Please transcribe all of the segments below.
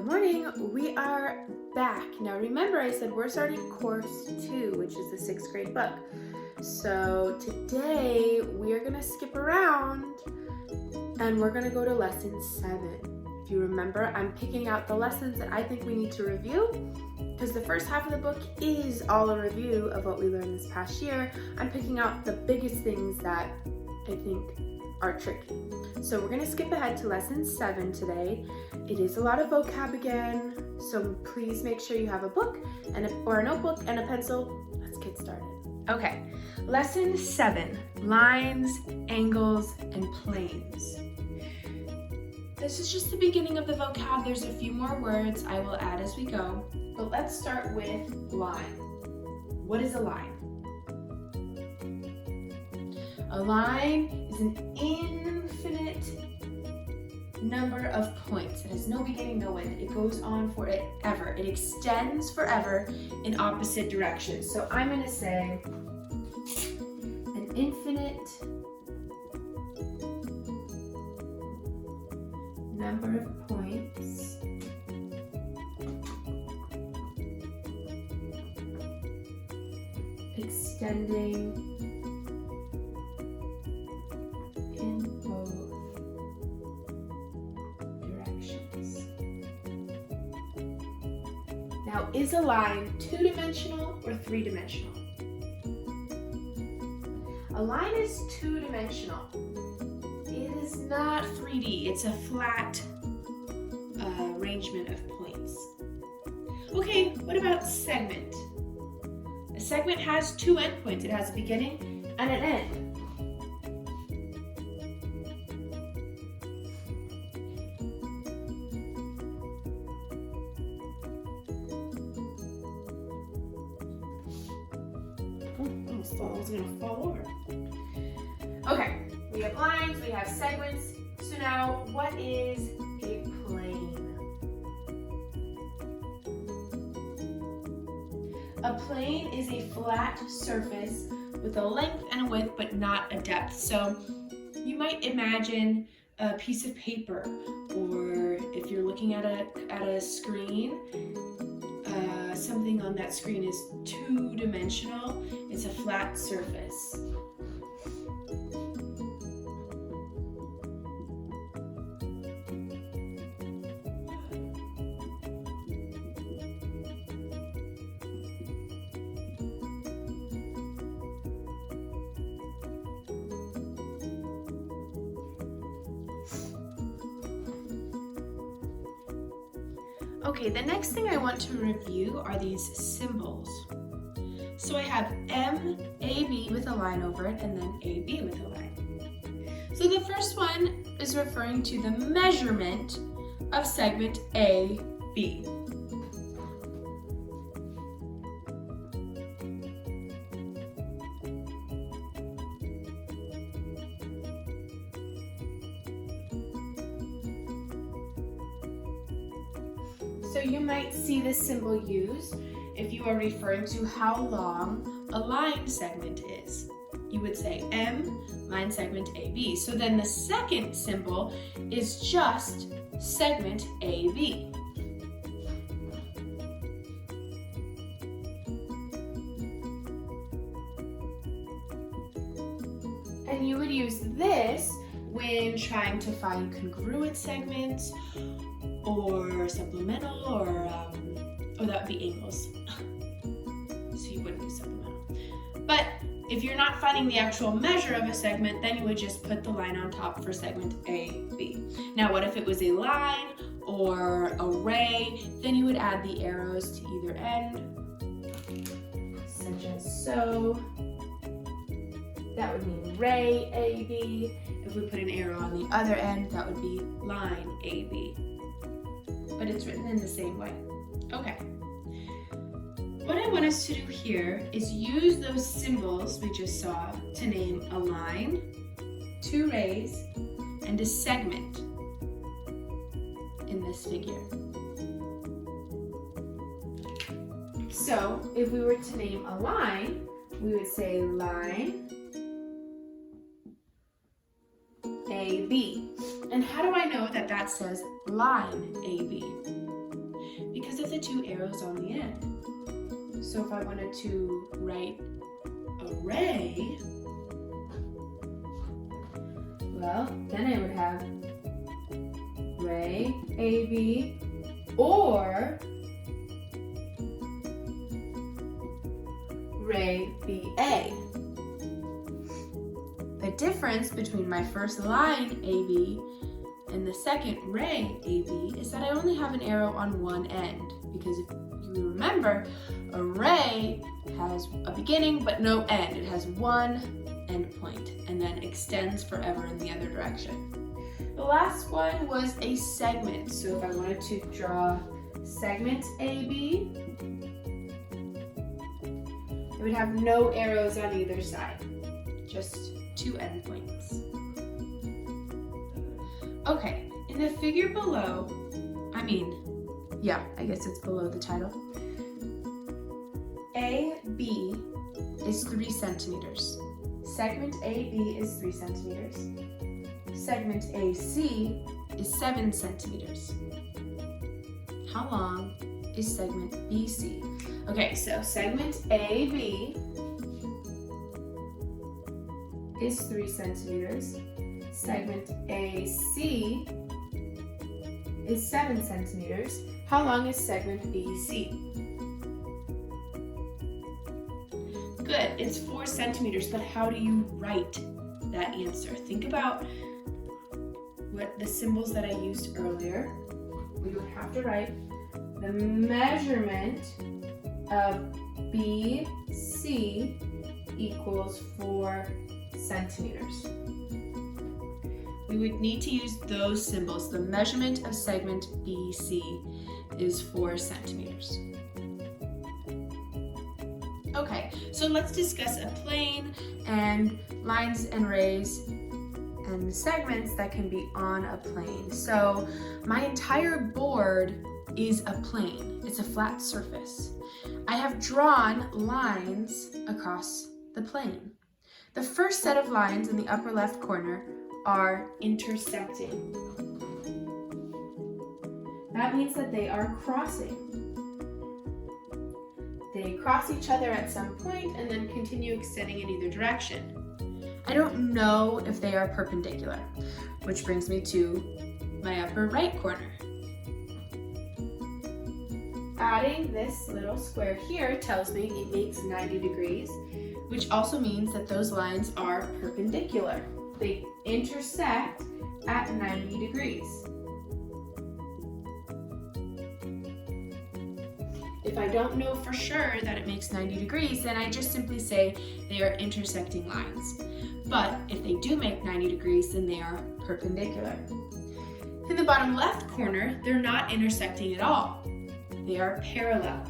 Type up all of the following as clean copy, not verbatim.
Good morning. We are back. Now remember I said we're starting course 2, which is the 6th grade book. So today we are going to skip around and we're going to go to lesson 7. If you remember, I'm picking out the lessons that I think we need to review because the first half of the book is all a review of what we learned this past year. I'm picking out the biggest things that I think are tricky. So we're going to skip ahead to lesson 7 today. It is a lot of vocab again, so please make sure you have a book or a notebook and a pencil. Let's get started. Okay, lesson 7, lines, angles, and planes. This is just the beginning of the vocab. There's a few more words I will add as we go, but let's start with line. What is a line? A line is an infinite number of points. It has no beginning, no end. It goes on forever. It extends forever in opposite directions. So I'm going to say an infinite number of points extending Now, is a line 2-dimensional or 3-dimensional? A line is 2-dimensional. It is not 3D. It's a flat arrangement of points. Okay, what about segment? A segment has 2 endpoints. It has a beginning and an end. I was going to fall over. Okay, we have lines, we have segments. So now, what is a plane? A plane is a flat surface with a length and a width, but not a depth. So you might imagine a piece of paper, or if you're looking at a screen, something on that screen is 2-dimensional. It's a flat surface. Okay, the next thing I want to review are these symbols. So I have MAB with a line over it and then AB with a line. So the first one is referring to the measurement of segment AB. So you might see this symbol used if you are referring to how long a line segment is. You would say M, line segment AB. So then the second symbol is just segment AB. And you would use this when trying to find congruent segments or supplemental, or that would be angles. So you wouldn't use supplemental. But if you're not finding the actual measure of a segment, then you would just put the line on top for segment AB. Now, what if it was a line or a ray? Then you would add the arrows to either end, such as so. That would mean ray AB. If we put an arrow on the other end, that would be line AB. But it's written in the same way. Okay. What I want us to do here is use those symbols we just saw to name a line, 2 rays, and a segment in this figure. So if we were to name a line, we would say line AB. And how do I know that that says line AB? because of the two arrows on the end. So if I wanted to write array, well, then I would have ray AB or ray BA. The difference between my first line AB and the second ray AB is that I only have an arrow on one end, because if you remember, a ray has a beginning but no end. It has one end point and then extends forever in the other direction. The last one was a segment. So if I wanted to draw segment AB, it would have no arrows on either side, just two endpoints. Okay, in the figure below, I guess it's below the title, AB is 3 centimeters. Segment AB is 3 centimeters. Segment AC is 7 centimeters. How long is segment BC? Okay, so segment AB is 3 centimeters. Segment AC is 7 centimeters. How long is segment BC? Good, it's 4 centimeters, but how do you write that answer? Think about what the symbols that I used earlier. We would have to write the measurement of BC equals 4 centimeters. We would need to use those symbols. The measurement of segment BC is 4 centimeters. Okay, so let's discuss a plane and lines and rays and segments that can be on a plane. So my entire board is a plane. It's a flat surface. I have drawn lines across the plane. The first set of lines in the upper left corner are intersecting. That means that they are crossing. They cross each other at some point and then continue extending in either direction. I don't know if they are perpendicular, which brings me to my upper right corner. Adding this little square here tells me it makes 90 degrees, which also means that those lines are perpendicular. They intersect at 90 degrees. If I don't know for sure that it makes 90 degrees, then I just simply say they are intersecting lines. But if they do make 90 degrees, then they are perpendicular. In the bottom left corner, they're not intersecting at all. They are parallel.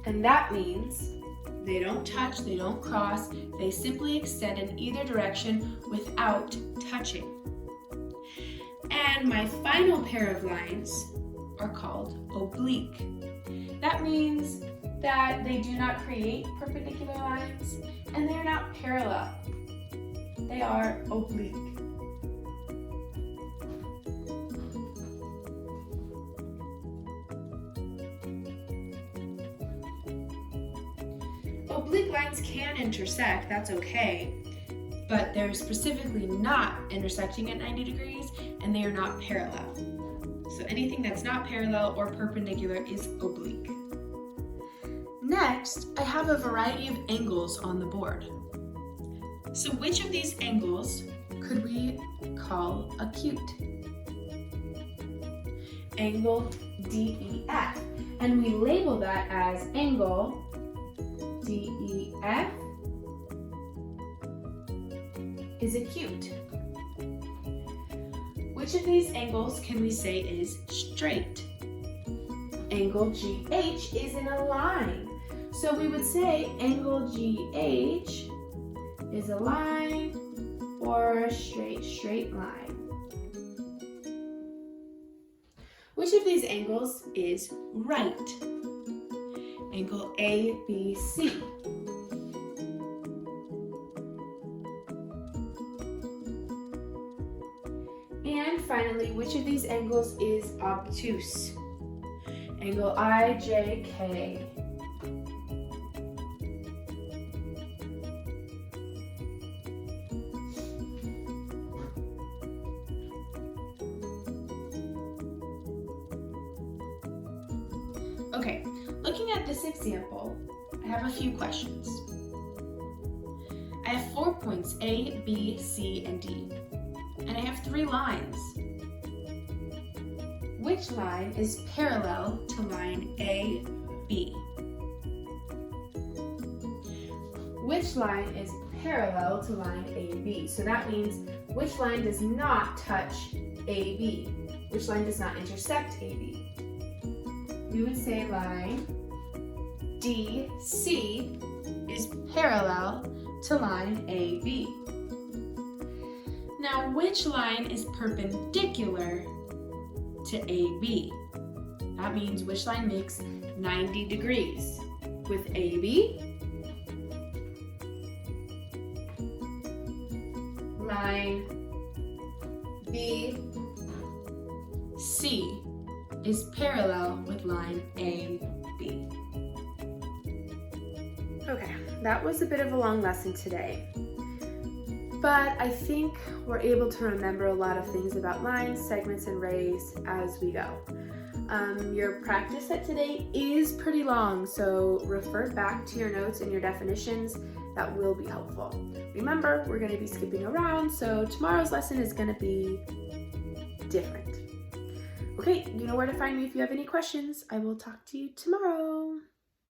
And that means they don't touch, they don't cross, they simply extend in either direction without touching. And my final pair of lines are called oblique. That means that they do not create perpendicular lines and they're not parallel. They are oblique. Oblique lines can intersect, that's okay, but they're specifically not intersecting at 90 degrees and they are not parallel. So anything that's not parallel or perpendicular is oblique. Next, I have a variety of angles on the board. So which of these angles could we call acute? Angle DEF. And we label that as angle DEF is acute. Which of these angles can we say is straight? Angle GH is in a line. So we would say angle GH is a line or a straight line. Which of these angles is right? Angle ABC. And finally, which of these angles is obtuse? Angle IJK. Okay, looking at this example, I have a few questions. I have 4 points, A, B, C, and D, and I have 3 lines. Which line is parallel to line AB? Which line is parallel to line AB? So that means which line does not touch AB? Which line does not intersect AB? We would say line DC is parallel to line AB. Now, which line is perpendicular to AB? That means which line makes 90 degrees with AB? Line BC is parallel with line AB. Okay, that was a bit of a long lesson today, but I think we're able to remember a lot of things about lines, segments, and rays as we go. Your practice set today is pretty long, so refer back to your notes and your definitions. That will be helpful. Remember, we're going to be skipping around, so tomorrow's lesson is going to be different. Okay, you know where to find me if you have any questions. I will talk to you tomorrow.